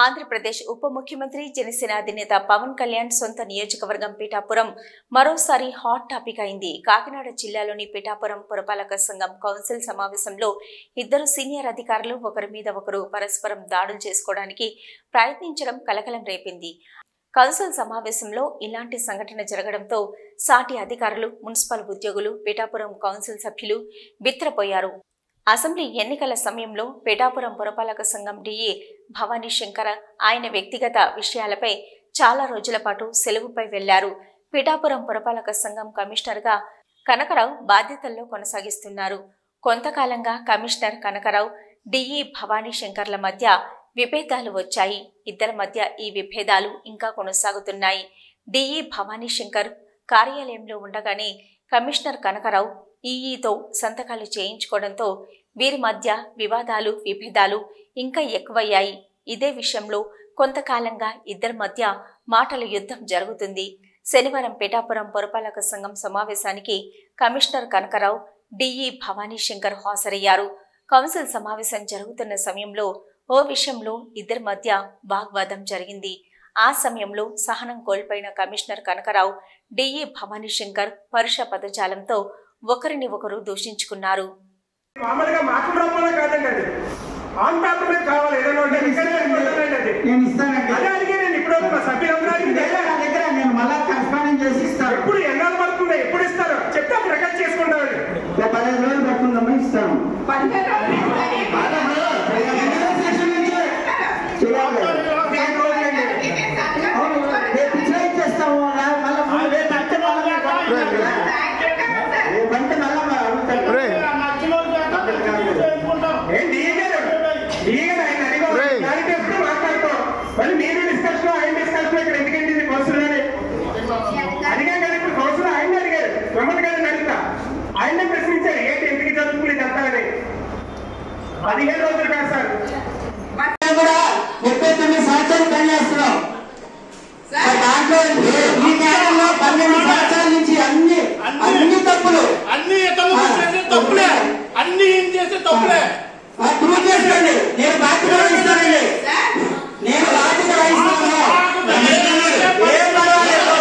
ఆంధ్రప్రదేశ్ ఉప ముఖ్యమంత్రి జనసేన అధినేత పవన్ కళ్యాణ్ సొంత నియోజకవర్గం పిఠాపురం మరోసారి హాట్ టాపిక్ అయింది. కాకినాడ జిల్లాలోని పిఠాపురం పురపాలక సంఘం కౌన్సిల్ సమావేశంలో ఇద్దరు సీనియర్ అధికారులు ఒకరి మీద ఒకరు పరస్పరం దాడులు చేసుకోవడానికి ప్రయత్నించడం కలకలం రేపింది. కౌన్సిల్ సమావేశంలో ఇలాంటి సంఘటన జరగడంతో సాటి అధికారులు, మున్సిపల్ ఉద్యోగులు, పిఠాపురం కౌన్సిల్ సభ్యులు బిత్తరపోయారు. అసెంబ్లీ ఎన్నికల సమయంలో పిఠాపురం పురపాలక సంఘం డిఈ భవానీ శంకర్ ఆయన వ్యక్తిగత విషయాలపై చాలా రోజుల పాటు సెలవుపై వెళ్లారు. పిఠాపురం పురపాలక సంఘం కమిషనర్గా కనకరావు బాధ్యతల్లో కొనసాగిస్తున్నారు. కొంతకాలంగా కమిషనర్ కనకరావు, డిఈ భవానీ శంకర్ల మధ్య విభేదాలు వచ్చాయి. ఇద్దరి మధ్య ఈ విభేదాలు ఇంకా కొనసాగుతున్నాయి. డిఈ భవానీ శంకర్ కార్యాలయంలో ఉండగానే కమిషనర్ కనకరావు ఈఈతో సంతకాలు చేయించుకోవడంతో వీరి మధ్య వివాదాలు, విభేదాలు ఇంకా ఎక్కువయ్యాయి. ఇదే విషయంలో కొంతకాలంగా ఇద్దరి మధ్య మాటల యుద్ధం జరుగుతుంది. శనివారం పిఠాపురం పురపాలక సంఘం సమావేశానికి కమిషనర్ కనకరావు, డిఈ భవానీ శంకర్ హాజరయ్యారు. కౌన్సిల్ సమావేశం జరుగుతున్న సమయంలో ఓ విషయంలో ఇద్దరి మధ్య వాగ్వాదం జరిగింది. ఆ సమయంలో సహనం కోల్పోయిన కమిషనర్ కనకరావు, డిఈ భవానీ శంకర్ పరుష పదజాలంతో ఒకరిని ఒకరు దూషించుకున్నారు. ఆయన ప్రశ్నించారు, ఏంటి ఎందుకు జరుగుతుంది అంటారని. 15 రోజులు కాదు సార్, 39 సంవత్సరాలు పనిచేస్తున్నాం. దాంట్లో ఈ న్యాయంలో 12 సంవత్సరాల నుంచి అన్ని తప్పులు, అన్ని తప్పులే, అన్ని ఏం చేసే తప్పులే. ప్రూవ్ చేసుకోండి. నేను బాధ్యత వహిస్తానండి, నేను బాధ్యత వహిస్తాను. ఏం పర్వాలేదు.